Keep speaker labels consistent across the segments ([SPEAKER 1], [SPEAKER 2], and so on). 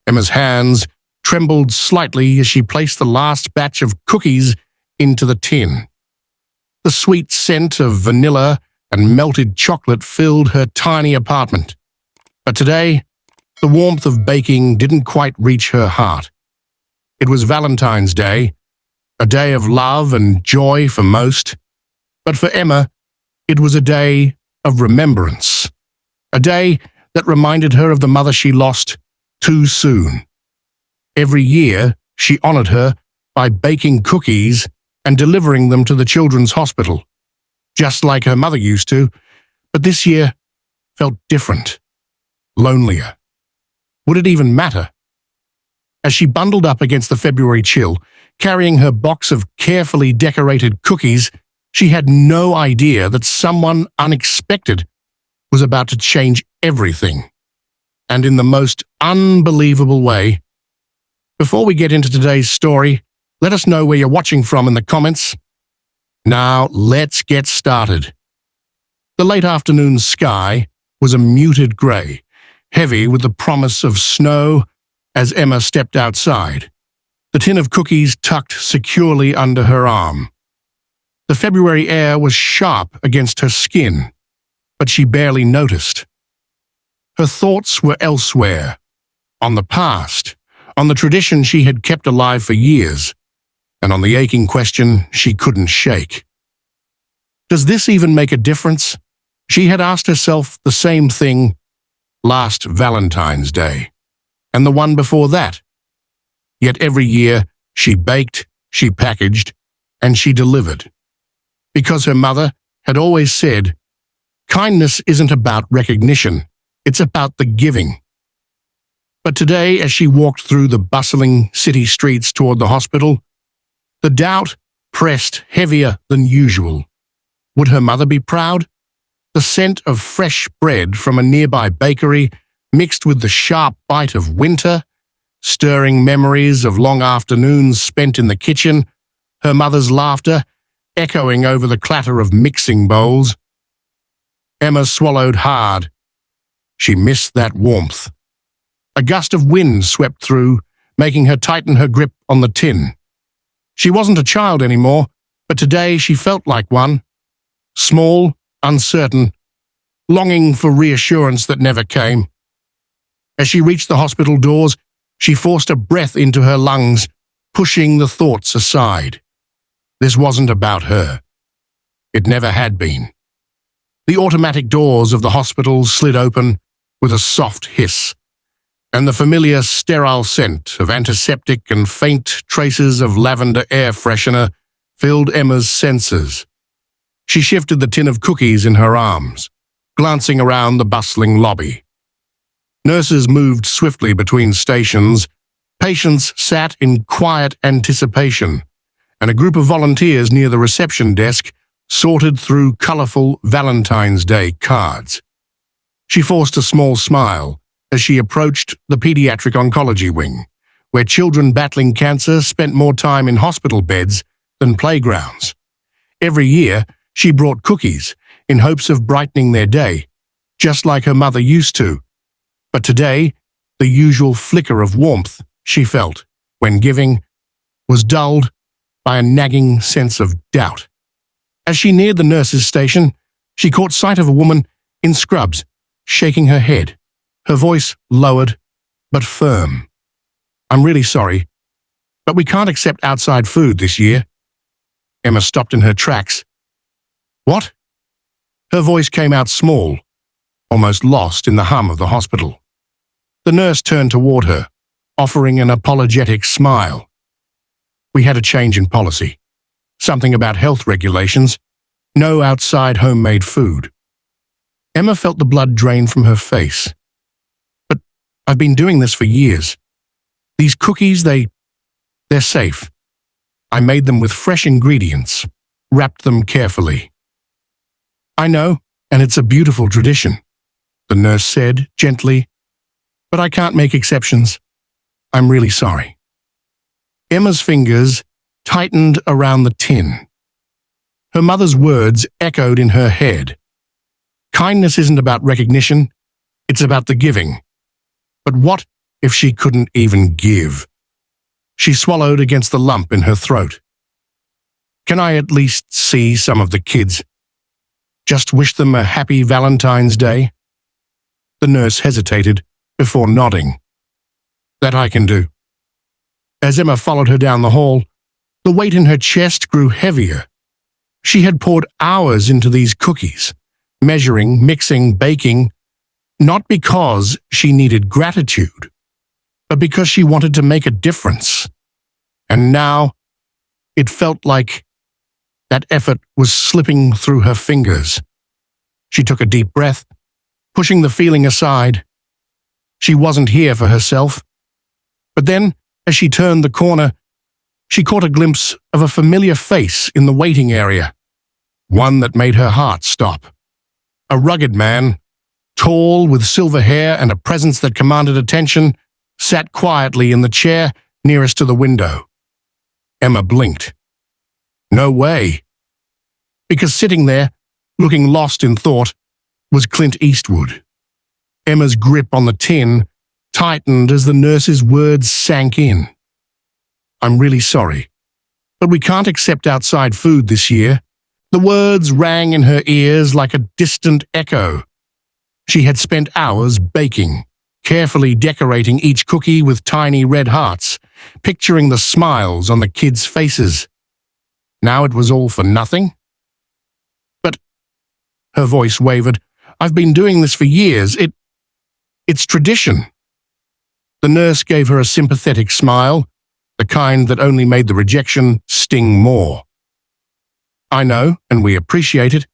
[SPEAKER 1] Emma's hands trembled slightly as she placed the last batch of cookies into the tin. The sweet scent of vanilla and melted chocolate filled her tiny apartment. But today, the warmth of baking didn't quite reach her heart. It was Valentine's Day, a day of love and joy for most. But for Emma, it was a day of remembrance. A day that reminded her of the mother she lost too soon. Every year, she honored her by baking cookies and delivering them to the children's hospital, just like her mother used to, but this year felt different, lonelier. Would it even matter? As she bundled up against the February chill, carrying her box of carefully decorated cookies, she had no idea that someone unexpected was about to change everything, and in the most unbelievable way. Before we get into today's story, let us know where you're watching from in the comments. Now, let's get started. The late afternoon sky was a muted grey, heavy with the promise of snow as Emma stepped outside, the tin of cookies tucked securely under her arm. The February air was sharp against her skin, but she barely noticed. Her thoughts were elsewhere, on the past, on the tradition she had kept alive for years, and on the aching question she couldn't shake. Does this even make a difference? She had asked herself the same thing last Valentine's Day, and the one before that. Yet every year she baked, she packaged, and she delivered. Because her mother had always said, kindness isn't about recognition, it's about the giving. But today, as she walked through the bustling city streets toward the hospital, the doubt pressed heavier than usual. Would her mother be proud? The scent of fresh bread from a nearby bakery, mixed with the sharp bite of winter, stirring memories of long afternoons spent in the kitchen, her mother's laughter echoing over the clatter of mixing bowls. Emma swallowed hard. She missed that warmth. A gust of wind swept through, making her tighten her grip on the tin. She wasn't a child anymore, but today she felt like one. Small, uncertain, longing for reassurance that never came. As she reached the hospital doors, she forced a breath into her lungs, pushing the thoughts aside. This wasn't about her. It never had been. The automatic doors of the hospital slid open with a soft hiss, and the familiar sterile scent of antiseptic and faint traces of lavender air freshener filled Emma's senses. She shifted the tin of cookies in her arms, glancing around the bustling lobby. Nurses moved swiftly between stations, patients sat in quiet anticipation, and a group of volunteers near the reception desk sorted through colorful Valentine's Day cards. She forced a small smile as she approached the pediatric oncology wing, where children battling cancer spent more time in hospital beds than playgrounds. Every year, she brought cookies in hopes of brightening their day, just like her mother used to. But today, the usual flicker of warmth she felt when giving was dulled by a nagging sense of doubt. As she neared the nurse's station, she caught sight of a woman in scrubs, shaking her head, her voice lowered but firm. "I'm really sorry, but we can't accept outside food this year." Emma stopped in her tracks. "What?" Her voice came out small, almost lost in the hum of the hospital. The nurse turned toward her, offering an apologetic smile. "We had a change in policy. Something about health regulations. No outside homemade food." Emma felt the blood drain from her face. "But I've been doing this for years. These cookies, they're safe. I made them with fresh ingredients, wrapped them carefully." "I know, and it's a beautiful tradition," the nurse said gently, "but I can't make exceptions. I'm really sorry." Emma's fingers tightened around the tin. Her mother's words echoed in her head. Kindness isn't about recognition, it's about the giving. But what if she couldn't even give. She swallowed against the lump in her throat. Can I at least see some of the kids? Just wish them a happy Valentine's Day? The nurse hesitated before nodding. That I can do. As Emma followed her down the hall, the weight in her chest grew heavier. She had poured hours into these cookies, measuring, mixing, baking, not because she needed gratitude, but because she wanted to make a difference. And now, it felt like that effort was slipping through her fingers. She took a deep breath, pushing the feeling aside. She wasn't here for herself. But then, as she turned the corner, she caught a glimpse of a familiar face in the waiting area, one that made her heart stop. A rugged man, tall with silver hair and a presence that commanded attention, sat quietly in the chair nearest to the window. Emma blinked. No way. Because sitting there, looking lost in thought, was Clint Eastwood. Emma's grip on the tin tightened as the nurse's words sank in. I'm really sorry, but we can't accept outside food this year. The words rang in her ears like a distant echo. She had spent hours baking, carefully decorating each cookie with tiny red hearts, picturing the smiles on the kids' faces. Now it was all for nothing? But, her voice wavered, I've been doing this for years. It's tradition. The nurse gave her a sympathetic smile, the kind that only made the rejection sting more. I know, and we appreciate it.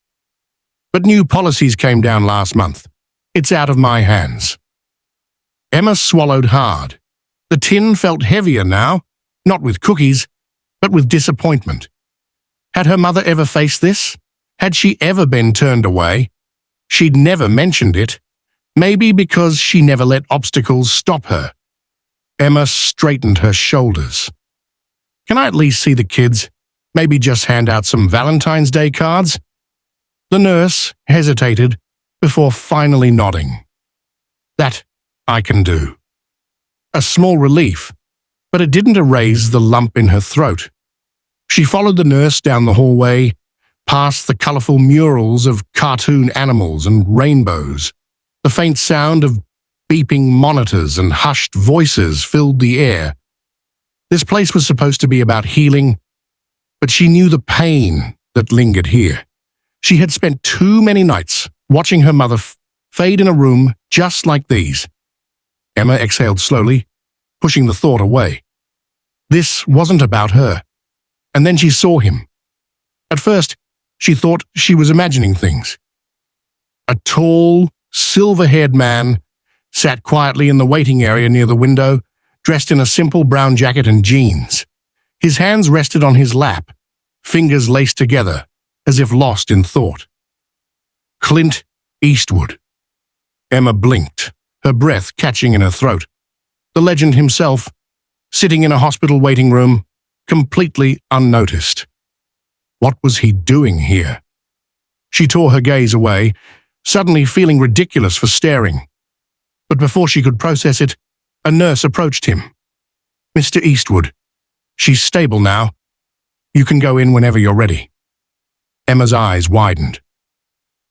[SPEAKER 1] But new policies came down last month. It's out of my hands. Emma swallowed hard. The tin felt heavier now, not with cookies, but with disappointment. Had her mother ever faced this? Had she ever been turned away? She'd never mentioned it, maybe because she never let obstacles stop her. Emma straightened her shoulders. Can I at least see the kids? Maybe just hand out some Valentine's Day cards? The nurse hesitated before finally nodding. That I can do. A small relief, but it didn't erase the lump in her throat. She followed the nurse down the hallway, past the colorful murals of cartoon animals and rainbows. The faint sound of beeping monitors and hushed voices filled the air. This place was supposed to be about healing, but she knew the pain that lingered here. She had spent too many nights watching her mother fade in a room just like these. Emma exhaled slowly, pushing the thought away. This wasn't about her. And then she saw him. At first, she thought she was imagining things. A tall, silver-haired man sat quietly in the waiting area near the window, dressed in a simple brown jacket and jeans. His hands rested on his lap, fingers laced together, as if lost in thought. Clint Eastwood. Emma blinked, her breath catching in her throat. The legend himself, sitting in a hospital waiting room, completely unnoticed. What was he doing here? She tore her gaze away, suddenly feeling ridiculous for staring. But before she could process it, a nurse approached him. Mr. Eastwood, she's stable now. You can go in whenever you're ready. Emma's eyes widened.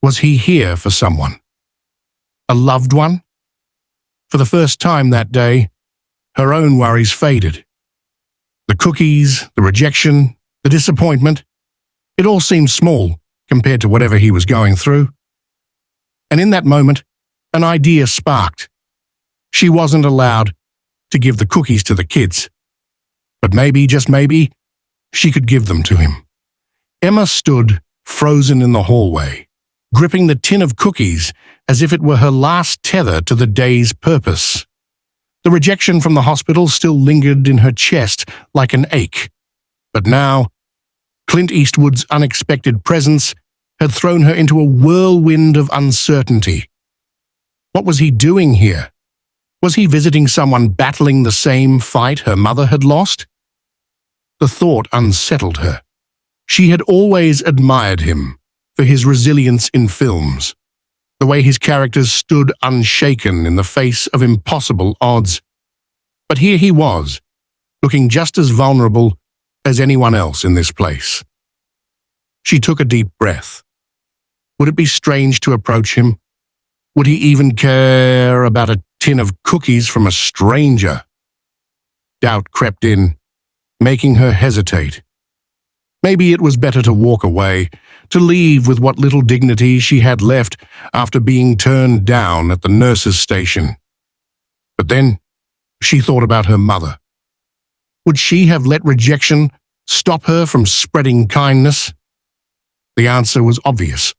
[SPEAKER 1] Was he here for someone? A loved one? For the first time that day, her own worries faded. The cookies, the rejection, the disappointment, it all seemed small compared to whatever he was going through. And in that moment, an idea sparked. She wasn't allowed to give the cookies to the kids. But maybe, just maybe, she could give them to him. Emma stood frozen in the hallway, gripping the tin of cookies as if it were her last tether to the day's purpose. The rejection from the hospital still lingered in her chest like an ache. But now, Clint Eastwood's unexpected presence had thrown her into a whirlwind of uncertainty. What was he doing here? Was he visiting someone battling the same fight her mother had lost? The thought unsettled her. She had always admired him for his resilience in films, the way his characters stood unshaken in the face of impossible odds. But here he was, looking just as vulnerable as anyone else in this place. She took a deep breath. Would it be strange to approach him? Would he even care about a tin of cookies from a stranger? Doubt crept in, making her hesitate. Maybe it was better to walk away, to leave with what little dignity she had left after being turned down at the nurse's station. But then she thought about her mother. Would she have let rejection stop her from spreading kindness? The answer was obvious.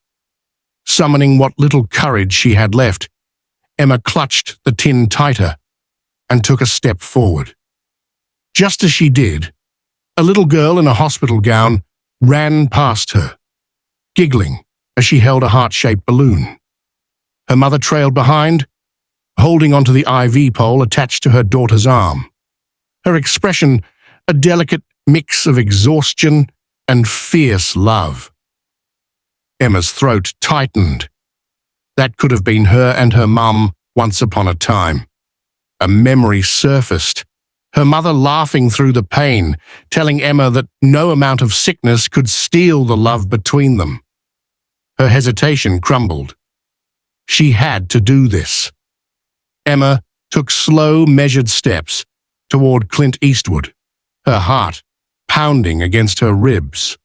[SPEAKER 1] Summoning what little courage she had left, Emma clutched the tin tighter and took a step forward. Just as she did, a little girl in a hospital gown ran past her, giggling as she held a heart-shaped balloon. Her mother trailed behind, holding onto the IV pole attached to her daughter's arm. Her expression a delicate mix of exhaustion and fierce love. Emma's throat tightened. That could have been her and her mum once upon a time. A memory surfaced, her mother laughing through the pain, telling Emma that no amount of sickness could steal the love between them. Her hesitation crumbled. She had to do this. Emma took slow, measured steps toward Clint Eastwood, her heart pounding against her ribs.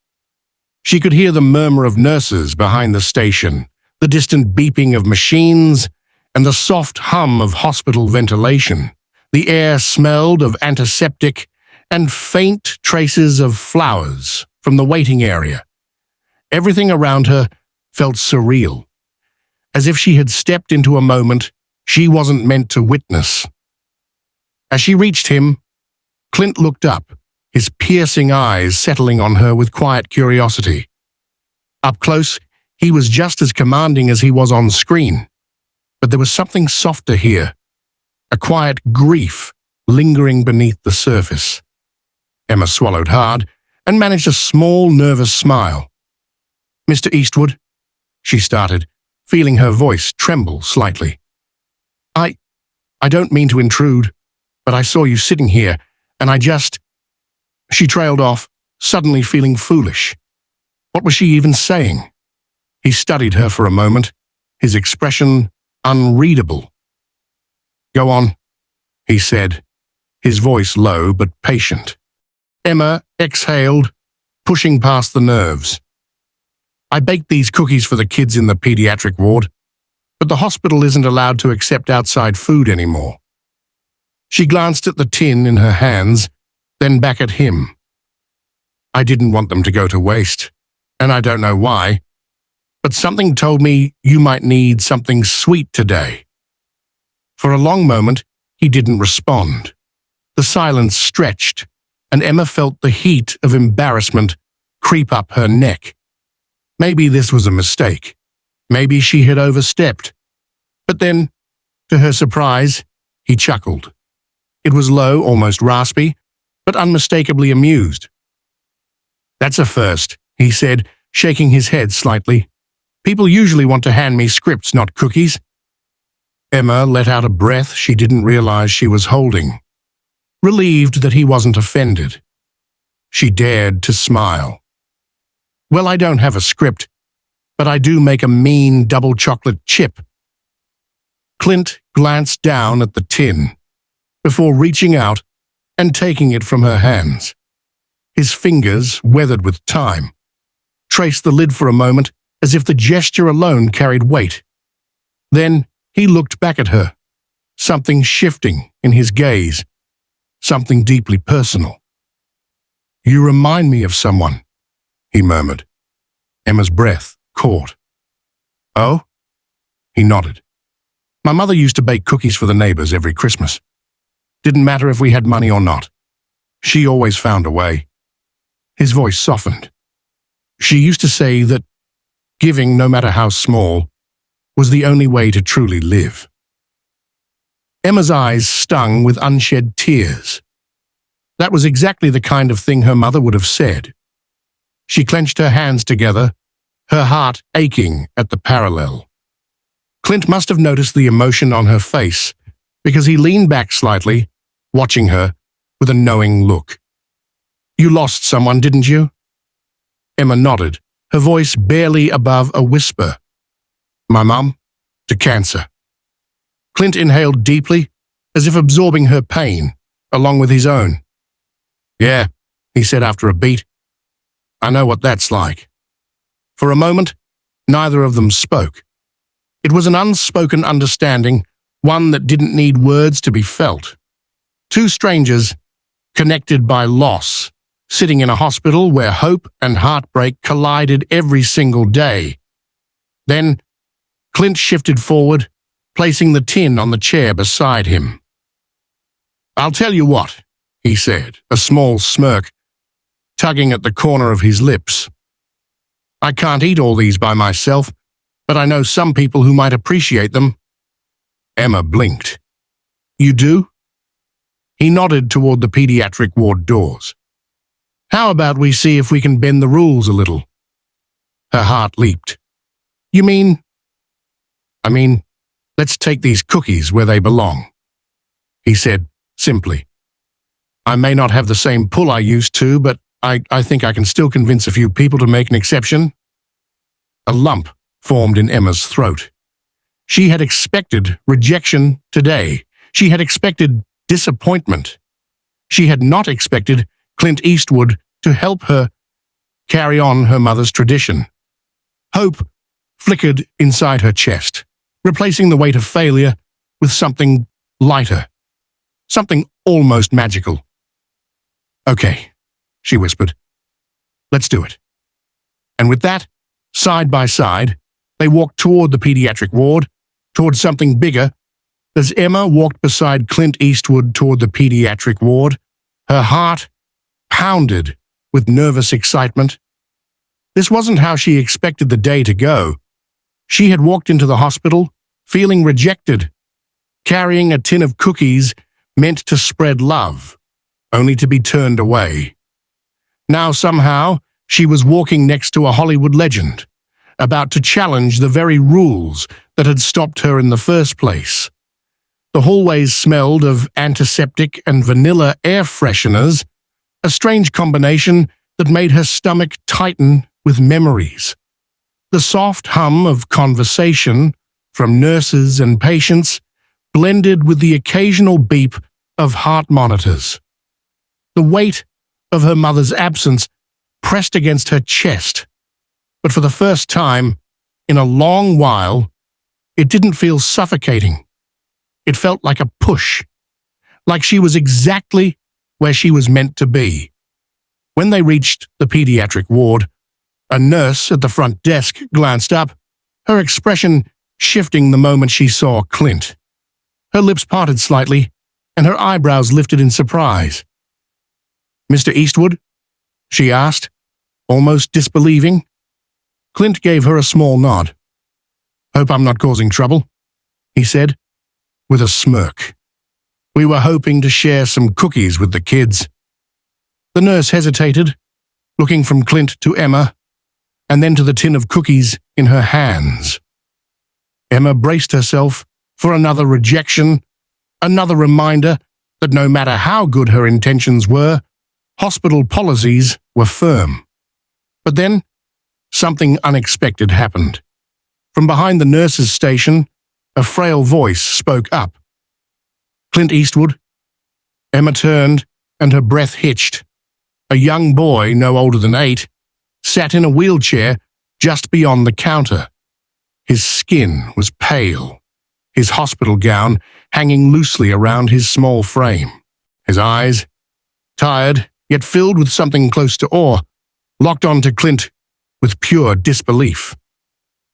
[SPEAKER 1] She could hear the murmur of nurses behind the station, the distant beeping of machines, and the soft hum of hospital ventilation. The air smelled of antiseptic and faint traces of flowers from the waiting area. Everything around her felt surreal, as if she had stepped into a moment she wasn't meant to witness. As she reached him, Clint looked up, his piercing eyes settling on her with quiet curiosity. Up close, he was just as commanding as he was on screen, but there was something softer here, a quiet grief lingering beneath the surface. Emma swallowed hard and managed a small, nervous smile. "Mr. Eastwood," she started, feeling her voice tremble slightly. I don't mean to intrude, but I saw you sitting here, and I just—" She trailed off, suddenly feeling foolish. What was she even saying? He studied her for a moment, his expression unreadable. "Go on," he said, his voice low but patient. Emma exhaled, pushing past the nerves. "I baked these cookies for the kids in the pediatric ward, but the hospital isn't allowed to accept outside food anymore." She glanced at the tin in her hands, then back at him. "I didn't want them to go to waste, and I don't know why, but something told me you might need something sweet today." For a long moment, he didn't respond. The silence stretched, and Emma felt the heat of embarrassment creep up her neck. Maybe this was a mistake. Maybe she had overstepped. But then, to her surprise, he chuckled. It was low, almost raspy, but unmistakably amused. "That's a first," he said, shaking his head slightly. "People usually want to hand me scripts, not cookies." Emma let out a breath she didn't realize she was holding, relieved that he wasn't offended. She dared to smile. "Well, I don't have a script, but I do make a mean double chocolate chip." Clint glanced down at the tin before reaching out and taking it from her hands. His fingers, weathered with time, traced the lid for a moment as if the gesture alone carried weight. Then he looked back at her, something shifting in his gaze, something deeply personal. "You remind me of someone," he murmured. Emma's breath caught. "Oh?" He nodded. "My mother used to bake cookies for the neighbors every Christmas. Didn't matter if we had money or not. She always found a way." His voice softened. "She used to say that giving, no matter how small, was the only way to truly live." Emma's eyes stung with unshed tears. That was exactly the kind of thing her mother would have said. She clenched her hands together, her heart aching at the parallel. Clint must have noticed the emotion on her face, because he leaned back slightly watching her with a knowing look. "You lost someone, didn't you?" Emma nodded, her voice barely above a whisper. "My mum? To cancer." Clint inhaled deeply, as if absorbing her pain, along with his own. "Yeah," he said after a beat. "I know what that's like." For a moment, neither of them spoke. It was an unspoken understanding, one that didn't need words to be felt. Two strangers, connected by loss, sitting in a hospital where hope and heartbreak collided every single day. Then, Clint shifted forward, placing the tin on the chair beside him. "I'll tell you what," he said, a small smirk tugging at the corner of his lips. "I can't eat all these by myself, but I know some people who might appreciate them." Emma blinked. "You do?" He nodded toward the pediatric ward doors. "How about we see if we can bend the rules a little?" Her heart leaped. "You mean?" "I mean, let's take these cookies where they belong," he said simply. "I may not have the same pull I used to, but I think I can still convince a few people to make an exception." A lump formed in Emma's throat. She had expected rejection today. She had expected disappointment. She had not expected Clint Eastwood to help her carry on her mother's tradition. Hope flickered inside her chest, replacing the weight of failure with something lighter, something almost magical. "Okay," she whispered. "Let's do it." And with that, side by side, they walked toward the pediatric ward, toward something bigger. As Emma walked beside Clint Eastwood toward the pediatric ward, her heart pounded with nervous excitement. This wasn't how she expected the day to go. She had walked into the hospital feeling rejected, carrying a tin of cookies meant to spread love, only to be turned away. Now somehow, she was walking next to a Hollywood legend, about to challenge the very rules that had stopped her in the first place. The hallways smelled of antiseptic and vanilla air fresheners, a strange combination that made her stomach tighten with memories. The soft hum of conversation from nurses and patients blended with the occasional beep of heart monitors. The weight of her mother's absence pressed against her chest, but for the first time in a long while, it didn't feel suffocating. It felt like a push, like she was exactly where she was meant to be. When they reached the pediatric ward, a nurse at the front desk glanced up, her expression shifting the moment she saw Clint. Her lips parted slightly, and her eyebrows lifted in surprise. "Mr. Eastwood?" she asked, almost disbelieving. Clint gave her a small nod. "Hope I'm not causing trouble," he said, with a smirk. "We were hoping to share some cookies with the kids." The nurse hesitated, looking from Clint to Emma, and then to the tin of cookies in her hands. Emma braced herself for another rejection, another reminder that no matter how good her intentions were, hospital policies were firm. But then, something unexpected happened. From behind the nurse's station, a frail voice spoke up. "Clint Eastwood?" Emma turned, and her breath hitched. A young boy, no older than 8, sat in a wheelchair just beyond the counter. His skin was pale, his hospital gown hanging loosely around his small frame. His eyes, tired yet filled with something close to awe, locked onto Clint with pure disbelief.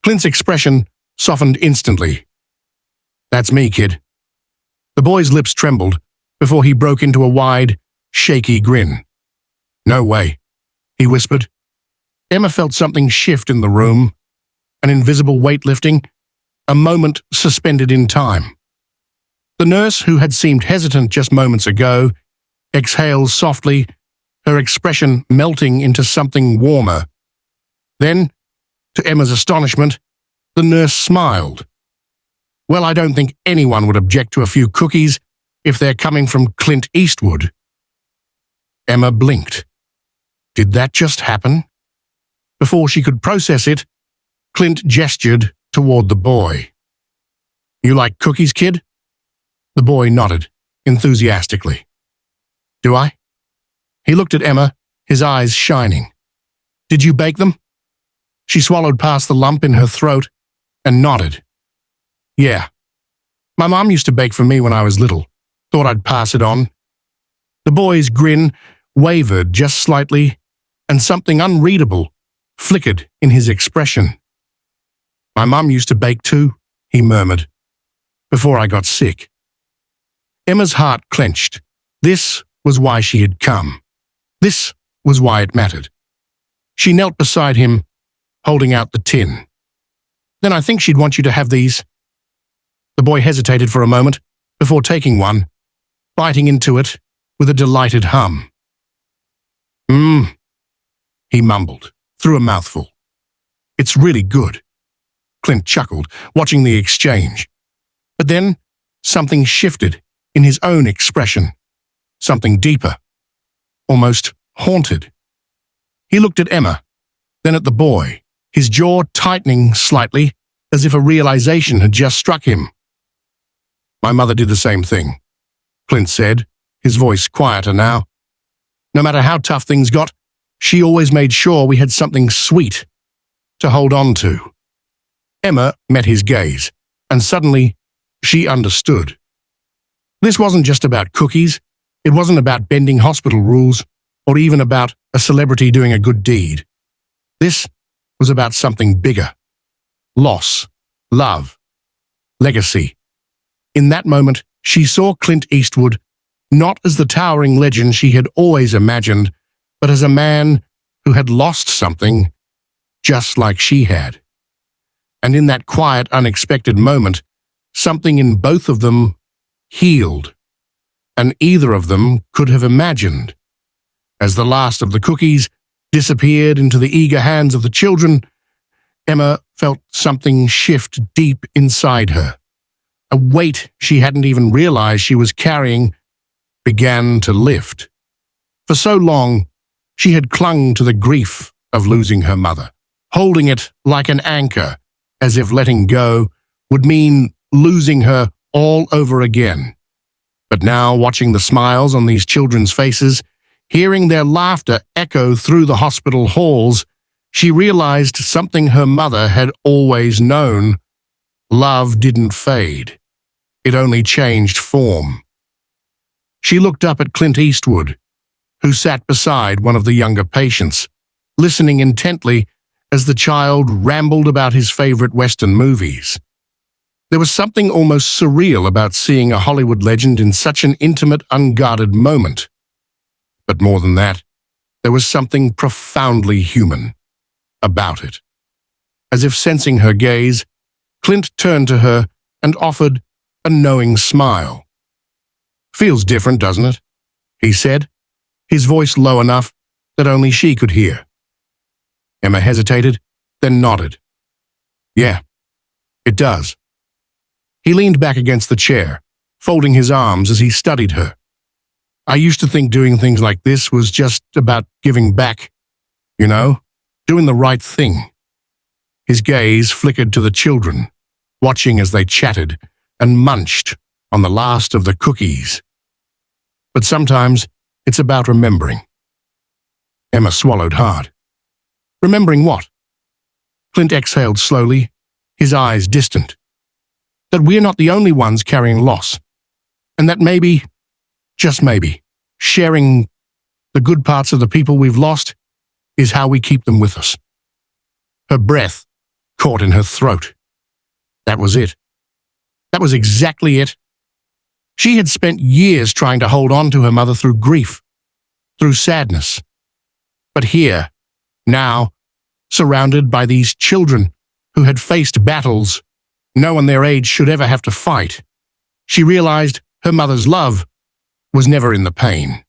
[SPEAKER 1] Clint's expression softened instantly. "That's me, kid." The boy's lips trembled before he broke into a wide, shaky grin. "No way," he whispered. Emma felt something shift in the room, an invisible weight lifting, a moment suspended in time. The nurse, who had seemed hesitant just moments ago, exhaled softly, her expression melting into something warmer. Then, to Emma's astonishment, the nurse smiled. "Well, I don't think anyone would object to a few cookies, if they're coming from Clint Eastwood. Emma blinked. Did that just happen? Before she could process it, Clint gestured toward the boy. You like cookies, kid? The boy nodded, enthusiastically. Do I? He looked at Emma, his eyes shining. Did you bake them? She swallowed past the lump in her throat and nodded. Yeah. My mom used to bake for me when I was little. Thought I'd pass it on. The boy's grin wavered just slightly, and something unreadable flickered in his expression. My mom used to bake too, he murmured, before I got sick. Emma's heart clenched. This was why she had come. This was why it mattered. She knelt beside him, holding out the tin. Then I think she'd want you to have these. The boy hesitated for a moment before taking one, biting into it with a delighted hum. He mumbled, through a mouthful. It's really good. Clint chuckled, watching the exchange. But then something shifted in his own expression, something deeper, almost haunted. He looked at Emma, then at the boy, his jaw tightening slightly as if a realization had just struck him. My mother did the same thing, Clint said, his voice quieter now. No matter how tough things got, she always made sure we had something sweet to hold on to. Emma met his gaze, and suddenly she understood. This wasn't just about cookies. It wasn't about bending hospital rules, or even about a celebrity doing a good deed. This was about something bigger. Loss, love, legacy. In that moment, she saw Clint Eastwood not as the towering legend she had always imagined, but as a man who had lost something just like she had. And in that quiet, unexpected moment, something in both of them healed, and either of them could have imagined. As the last of the cookies disappeared into the eager hands of the children, Emma felt something shift deep inside her. A weight she hadn't even realized she was carrying began to lift. For so long, she had clung to the grief of losing her mother, holding it like an anchor, as if letting go would mean losing her all over again. But now, watching the smiles on these children's faces, hearing their laughter echo through the hospital halls, she realized something her mother had always known. Love didn't fade. It only changed form. She looked up at Clint Eastwood, who sat beside one of the younger patients, listening intently as the child rambled about his favorite Western movies. There was something almost surreal about seeing a Hollywood legend in such an intimate, unguarded moment. But more than that, there was something profoundly human about it. As if sensing her gaze, Clint turned to her and offered a knowing smile. Feels different, doesn't it? He said, his voice low enough that only she could hear. Emma hesitated, then nodded. Yeah, it does. He leaned back against the chair, folding his arms as he studied her. I used to think doing things like this was just about giving back, doing the right thing. His gaze flickered to the children, watching as they chatted and munched on the last of the cookies. But sometimes it's about remembering. Emma swallowed hard. Remembering what? Clint exhaled slowly, his eyes distant. That we're not the only ones carrying loss, and that maybe, just maybe, sharing the good parts of the people we've lost is how we keep them with us. Her breath caught in her throat. That was it. That was exactly it. She had spent years trying to hold on to her mother through grief, through sadness. But here, now, surrounded by these children who had faced battles no one their age should ever have to fight, she realized her mother's love was never in the pain.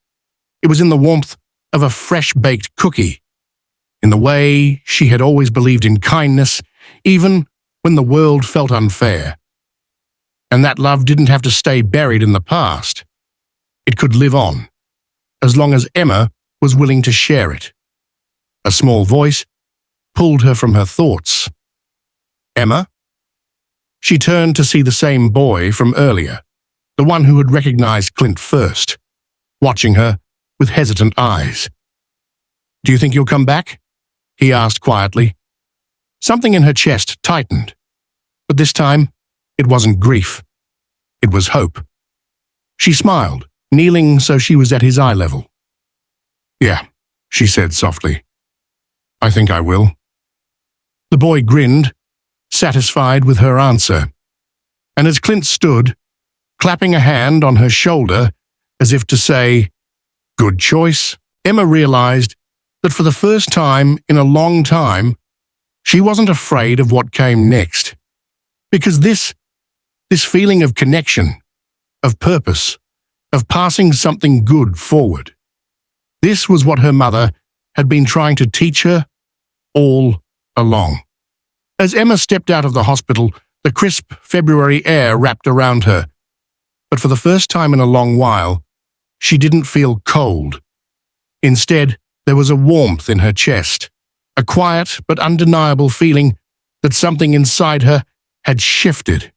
[SPEAKER 1] It was in the warmth of a fresh-baked cookie, in the way she had always believed in kindness, even when the world felt unfair. And that love didn't have to stay buried in the past. It could live on, as long as Emma was willing to share it. A small voice pulled her from her thoughts. Emma? She turned to see the same boy from earlier, the one who had recognized Clint first, watching her with hesitant eyes. Do you think you'll come back? He asked quietly. Something in her chest tightened, but this time it wasn't grief. It was hope. She smiled, kneeling so she was at his eye level. Yeah, she said softly. I think I will. The boy grinned, satisfied with her answer, and as Clint stood, clapping a hand on her shoulder as if to say, good choice, Emma realized that for the first time in a long time, she wasn't afraid of what came next. Because this feeling of connection, of purpose, of passing something good forward, this was what her mother had been trying to teach her all along. As Emma stepped out of the hospital, the crisp February air wrapped around her. But for the first time in a long while, she didn't feel cold. Instead, there was a warmth in her chest, a quiet but undeniable feeling that something inside her had shifted.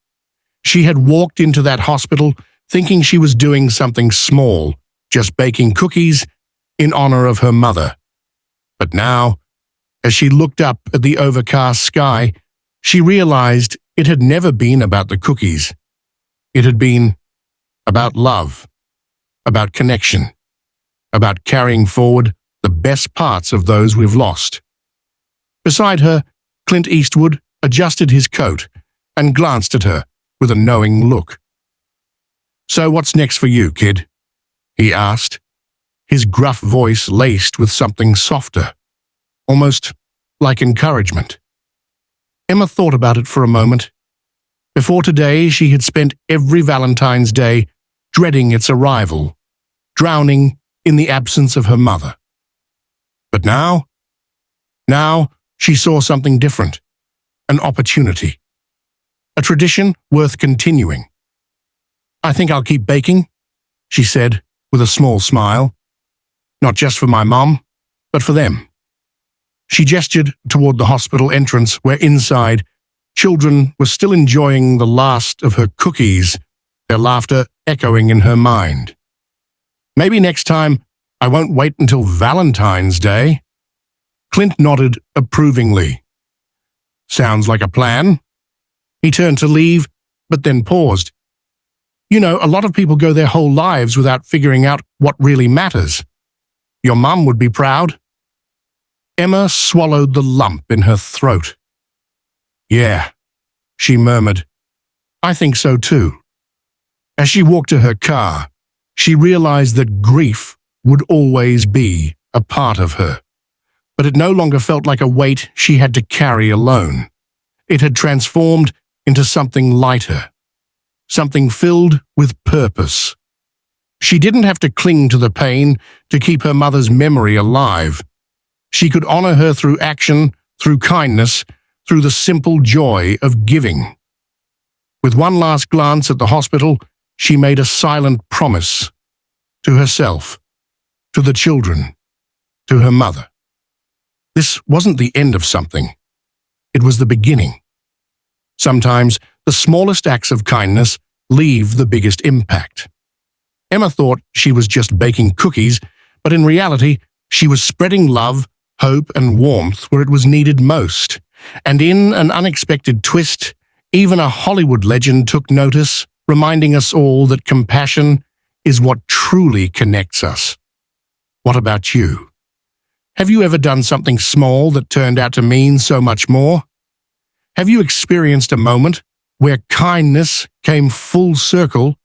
[SPEAKER 1] She had walked into that hospital thinking she was doing something small, just baking cookies in honor of her mother. But now, as she looked up at the overcast sky, she realized it had never been about the cookies. It had been about love, about connection, about carrying forward the best parts of those we've lost. Beside her, Clint Eastwood adjusted his coat and glanced at her with a knowing look. So what's next for you, kid? He asked, his gruff voice laced with something softer, almost like encouragement. Emma thought about it for a moment. Before today, she had spent every Valentine's Day dreading its arrival, drowning in the absence of her mother. But now she saw something different, an opportunity, a tradition worth continuing. I think I'll keep baking, she said with a small smile. Not just for my mom, but for them. She gestured toward the hospital entrance where inside, children were still enjoying the last of her cookies, their laughter echoing in her mind. Maybe next time I won't wait until Valentine's Day. Clint nodded approvingly. Sounds like a plan. He turned to leave, but then paused. You know, a lot of people go their whole lives without figuring out what really matters. Your mum would be proud. Emma swallowed the lump in her throat. Yeah, she murmured. I think so too. As she walked to her car, she realized that grief would always be a part of her. But it no longer felt like a weight she had to carry alone. It had transformed into something lighter, something filled with purpose. She didn't have to cling to the pain to keep her mother's memory alive. She could honor her through action, through kindness, through the simple joy of giving. With one last glance at the hospital, she made a silent promise to herself, to the children, to her mother. This wasn't the end of something. It was the beginning. Sometimes the smallest acts of kindness leave the biggest impact. Emma thought she was just baking cookies, but in reality, she was spreading love, hope, and warmth where it was needed most. And in an unexpected twist, even a Hollywood legend took notice, reminding us all that compassion is what truly connects us. What about you? Have you ever done something small that turned out to mean so much more? Have you experienced a moment where kindness came full circle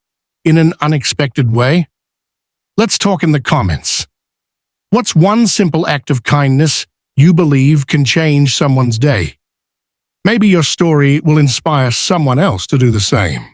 [SPEAKER 1] in an unexpected way? Let's talk in the comments. What's one simple act of kindness you believe can change someone's day? Maybe your story will inspire someone else to do the same.